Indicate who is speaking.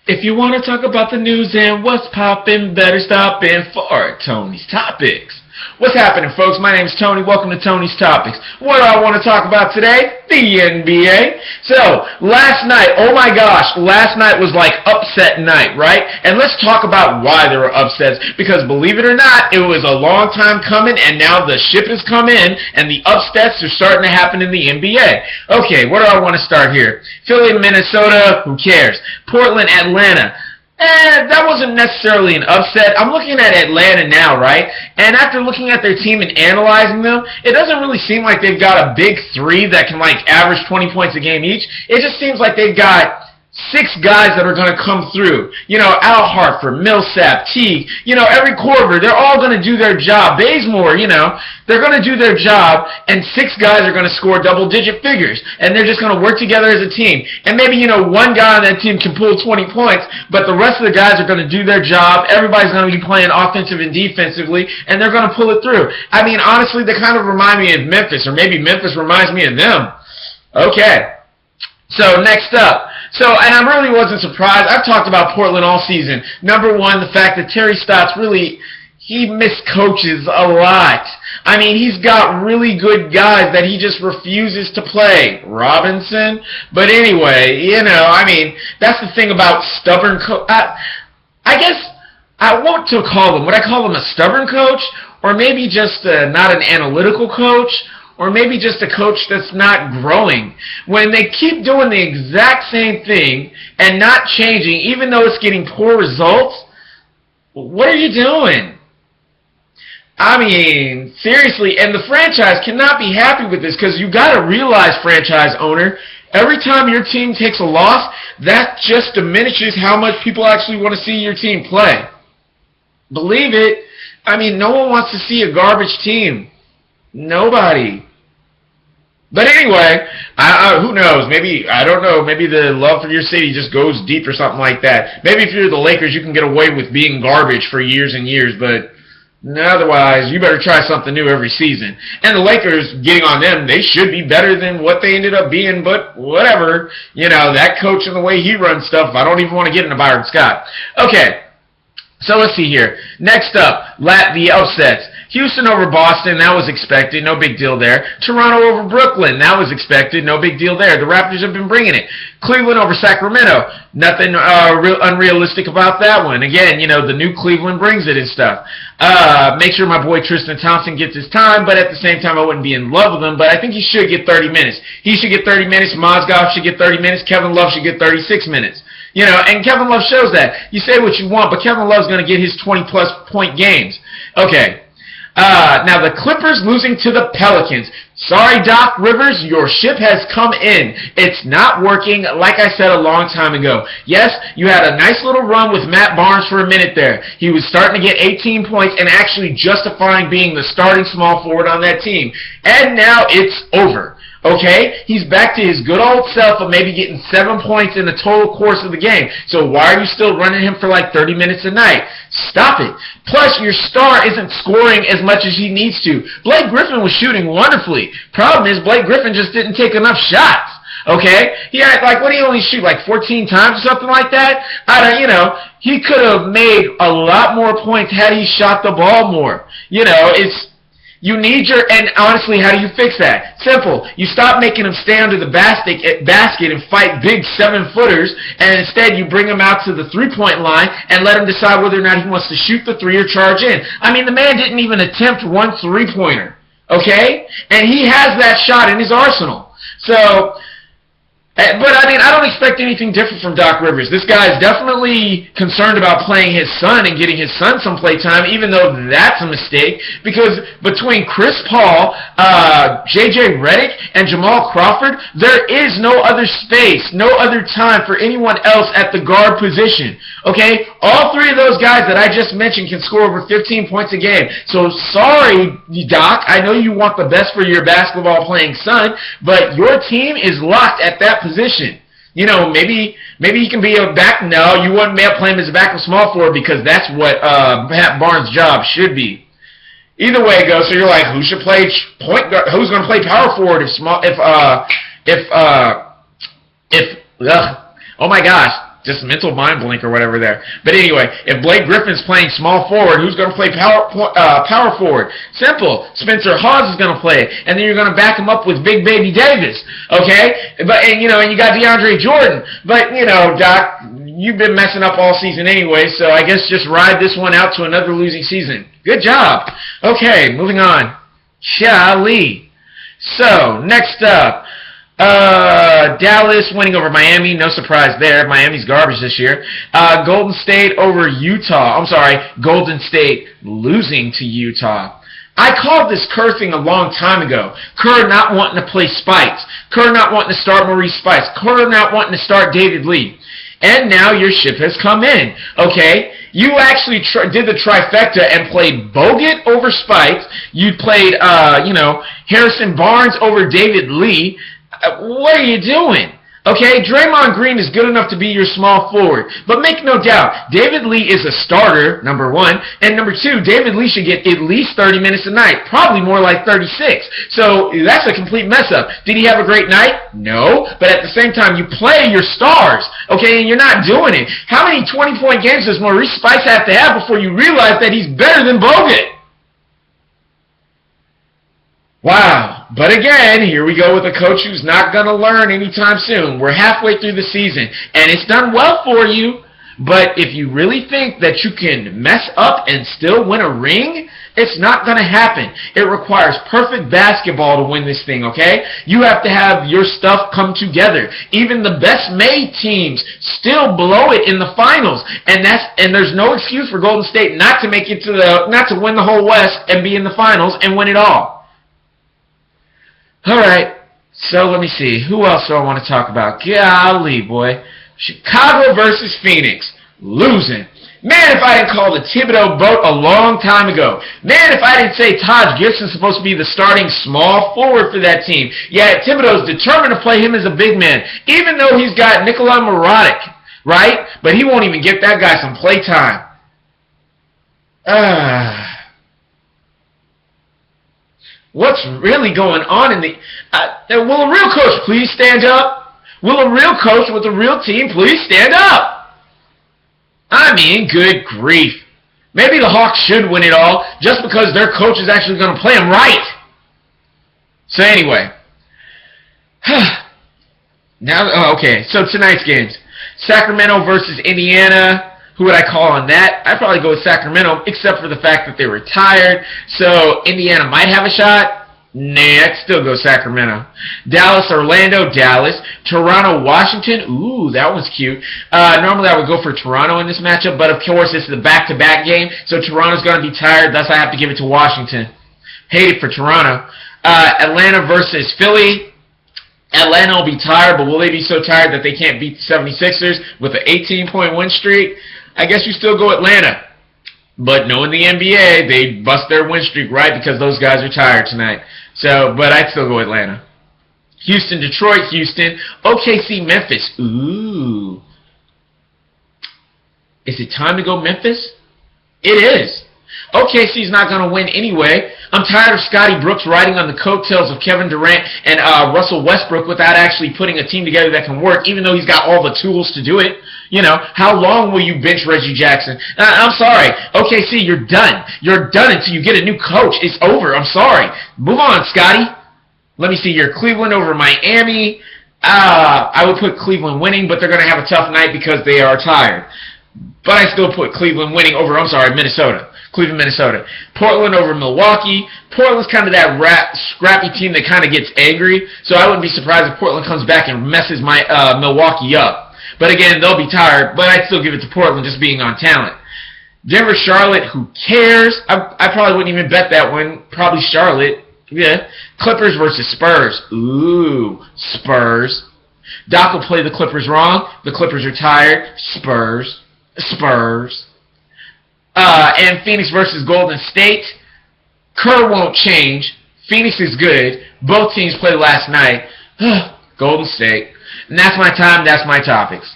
Speaker 1: If you want to talk about the news and what's poppin', better stop in for Tony's Topics. What's happening, folks? My name's Tony. Welcome to Tony's Topics. What do I want to talk about today? The NBA. So, last night, oh my gosh, last night was like upset night, right? And let's talk about why there were upsets, because believe it or not, it was a long time coming, and now the ship has come in, and the upsets are starting to happen in the NBA. Okay, where do I want to start here? Philly, Minnesota, who cares? Portland, Atlanta. That wasn't necessarily an upset. I'm looking at Atlanta now, right? And after looking at their team and analyzing them, it doesn't really seem like they've got a big three that can, like, average 20 points a game each. It just seems like they've got six guys that are going to come through. You know, Al Hartford, Millsap, Teague, you know, every Corver, they're all going to do their job. Bazemore, you know, they're going to do their job, and six guys are going to score double-digit figures, and they're just going to work together as a team. And maybe, you know, one guy on that team can pull 20 points, but the rest of the guys are going to do their job. Everybody's going to be playing offensive and defensively, and they're going to pull it through. I mean, honestly, they kind of remind me of Memphis, or maybe Memphis reminds me of them. Okay. So, next up. And I really wasn't surprised. I've talked about Portland all season. Number one, the fact that Terry Stotts really, he miscoaches a lot. I mean, he's got really good guys that he just refuses to play. Robinson. But anyway, you know, I mean, that's the thing about stubborn coach. I guess I want to call him, would I call him a stubborn coach? Or maybe just not an analytical coach? Or maybe just a coach that's not growing. When they keep doing the exact same thing and not changing, even though it's getting poor results, what are you doing? I mean, seriously, and the franchise cannot be happy with this, because you got to realize, franchise owner, every time your team takes a loss, that just diminishes how much people actually want to see your team play. Believe it. I mean, no one wants to see a garbage team. Nobody. But anyway, who knows? Maybe, I don't know, maybe the love for your city just goes deep or something like that. Maybe if you're the Lakers, you can get away with being garbage for years and years, but otherwise, you better try something new every season. And the Lakers, getting on them, they should be better than what they ended up being, but whatever. You know, that coach and the way he runs stuff, I don't even want to get into Byron Scott. Okay. So let's see here. Next up, the upsets. Houston over Boston, that was expected, no big deal there. Toronto over Brooklyn, that was expected, no big deal there. The Raptors have been bringing it. Cleveland over Sacramento, nothing unrealistic about that one. Again, you know, the new Cleveland brings it and stuff. Make sure my boy Tristan Thompson gets his time, but at the same time I wouldn't be in love with him, but I think he should get 30 minutes. He should get 30 minutes, Mozgov should get 30 minutes, Kevin Love should get 36 minutes. You know, and Kevin Love shows that. You say what you want, but Kevin Love's going to get his 20-plus point games. Okay. Now, the Clippers losing to the Pelicans. Sorry, Doc Rivers, your ship has come in. It's not working, like I said a long time ago. Yes, you had a nice little run with Matt Barnes for a minute there. He was starting to get 18 points and actually justifying being the starting small forward on that team. And now it's over. Okay? He's back to his good old self of maybe getting 7 points in the total course of the game. So why are you still running him for like 30 minutes a night? Stop it. Plus, your star isn't scoring as much as he needs to. Blake Griffin was shooting wonderfully. Problem is, Blake Griffin just didn't take enough shots. Okay? He had, like, what did he only shoot, like 14 times or something like that? You know, he could have made a lot more points had he shot the ball more. You know, you need and honestly, how do you fix that? Simple. You stop making him stay under the basket and fight big 7-footers, and instead you bring him out to the three-point line and let him decide whether or not he wants to shoot the three or charge in. I mean, the man didn't even attempt one three-pointer, okay? And he has that shot in his arsenal. So, but I mean, I don't expect anything different from Doc Rivers. This guy is definitely concerned about playing his son and getting his son some play time, even though that's a mistake, because between Chris Paul, J.J. Redick, and Jamal Crawford, there is no other space, no other time for anyone else at the guard position. Okay? All three of those guys that I just mentioned can score over 15 points a game. So sorry, Doc, I know you want the best for your basketball-playing son, but your team is locked at that position. You know, maybe he can be a back. No, you wouldn't play him as a backup small forward, because that's what Matt Barnes' job should be. Either way it goes. So you're like, who should play point guard? Who's going to play power forward oh my gosh, just mental mind blink or whatever there. But anyway, if Blake Griffin's playing small forward, who's going to play power forward? Simple. Spencer Hawes is going to play, and then you're going to back him up with Big Baby Davis, okay? And you got DeAndre Jordan. But Doc, you've been messing up all season anyway, so I guess just ride this one out to another losing season. Good job. Okay, moving on. Golly. So next up. Dallas winning over Miami, no surprise there. Miami's garbage this year. Golden State over Utah. I'm sorry, Golden State losing to Utah. I called this Kerr thing a long time ago. Kerr not wanting to play Spikes. Kerr not wanting to start Maurice Spikes. Kerr not wanting to start David Lee. And now your ship has come in, okay? You actually did the trifecta and played Bogut over Spikes. You played, Harrison Barnes over David Lee. What are you doing? Okay, Draymond Green is good enough to be your small forward. But make no doubt, David Lee is a starter, number one. And number two, David Lee should get at least 30 minutes a night. Probably more like 36. So that's a complete mess up. Did he have a great night? No. But at the same time, you play your stars. Okay, and you're not doing it. How many 20-point games does Maurice Spikes have to have before you realize that he's better than Bogut? Wow. But again, here we go with a coach who's not going to learn anytime soon. We're halfway through the season, and it's done well for you. But if you really think that you can mess up and still win a ring, it's not going to happen. It requires perfect basketball to win this thing, okay? You have to have your stuff come together. Even the best made teams still blow it in the finals, and there's no excuse for Golden State not to make it not to win the whole West and be in the finals and win it all. All right, so let me see. Who else do I want to talk about? Golly, boy. Chicago versus Phoenix. Losing. Man, if I didn't call the Thibodeau boat a long time ago. Man, if I didn't say Taj Gibson's supposed to be the starting small forward for that team. Yeah, Thibodeau's determined to play him as a big man, even though he's got Nikola Mirotic, right? But he won't even get that guy some play time. What's really going on in the... will a real coach please stand up? Will a real coach with a real team please stand up? I mean, good grief. Maybe the Hawks should win it all just because their coach is actually going to play them right. So anyway. Okay, so tonight's games. Sacramento versus Indiana. Who would I call on that? I'd probably go with Sacramento, except for the fact that they were tired. So Indiana might have a shot. Nah, I'd still go Sacramento. Dallas, Orlando, Dallas. Toronto, Washington. Ooh, that one's cute. Normally I would go for Toronto in this matchup, but of course it's the back-to-back game, so Toronto's going to be tired, thus I have to give it to Washington. Hate it for Toronto. Atlanta versus Philly. Atlanta will be tired, but will they be so tired that they can't beat the 76ers with an 18-point win streak? I guess you still go Atlanta. But knowing the NBA, they bust their win streak, right, because those guys are tired tonight. So, but I'd still go Atlanta. Houston, Detroit, Houston. OKC, Memphis. Ooh. Is it time to go Memphis? It is. OKC's not going to win anyway. I'm tired of Scotty Brooks riding on the coattails of Kevin Durant and Russell Westbrook without actually putting a team together that can work, even though he's got all the tools to do it. How long will you bench Reggie Jackson? I'm sorry. OKC, you're done. You're done until you get a new coach. It's over. I'm sorry. Move on, Scotty. Let me see here. Cleveland over Miami. I would put Cleveland winning, but they're going to have a tough night because they are tired. But I still put Cleveland winning over, Minnesota. Cleveland, Minnesota. Portland over Milwaukee. Portland's kind of that scrappy team that kind of gets angry, so I wouldn't be surprised if Portland comes back and messes my Milwaukee up. But again, they'll be tired, but I'd still give it to Portland just being on talent. Denver, Charlotte, who cares? I probably wouldn't even bet that one. Probably Charlotte. Yeah. Clippers versus Spurs. Ooh, Spurs. Doc will play the Clippers wrong. The Clippers are tired. Spurs. And Phoenix versus Golden State. Kerr won't change. Phoenix is good. Both teams played last night. Golden State. And that's my time. That's my topics.